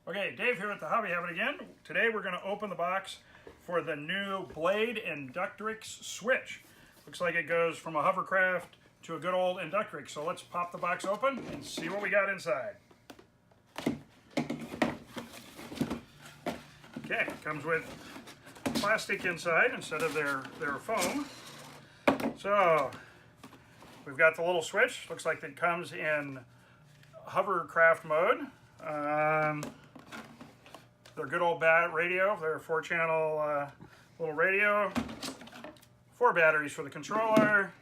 Okay, Dave here at the Hobby Habit again. Today we're going to open the box for the new Blade Inductrix Switch. Looks like it goes from a hovercraft to a good old Inductrix. So let's pop the box open and see what we got inside. Okay, it comes with plastic inside instead of their foam. So we've got the little switch. Looks like it comes in hovercraft mode. Their good old radio, their 4-channel little radio, 4 batteries for the controller,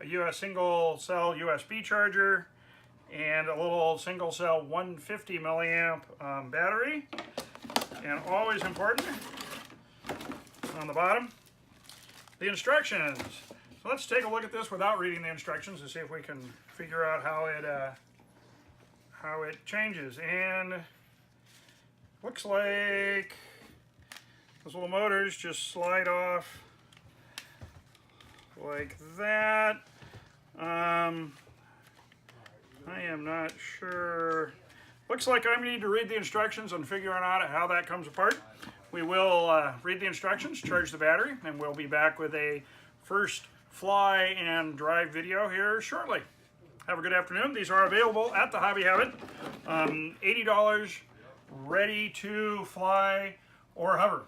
a single cell USB charger, and a little single cell 150 milliamp battery. And always important, on the bottom, the instructions. So let's take a look at this without reading the instructions and see if we can figure out how it changes. And looks like those little motors just slide off like that. I am not sure. Looks like I need to read the instructions and figure out how that comes apart. We will read the instructions, charge the battery, and we'll be back with a first fly and drive video here shortly. Have a good afternoon. These are available at the Hobby Habit. $80, ready to fly or hover.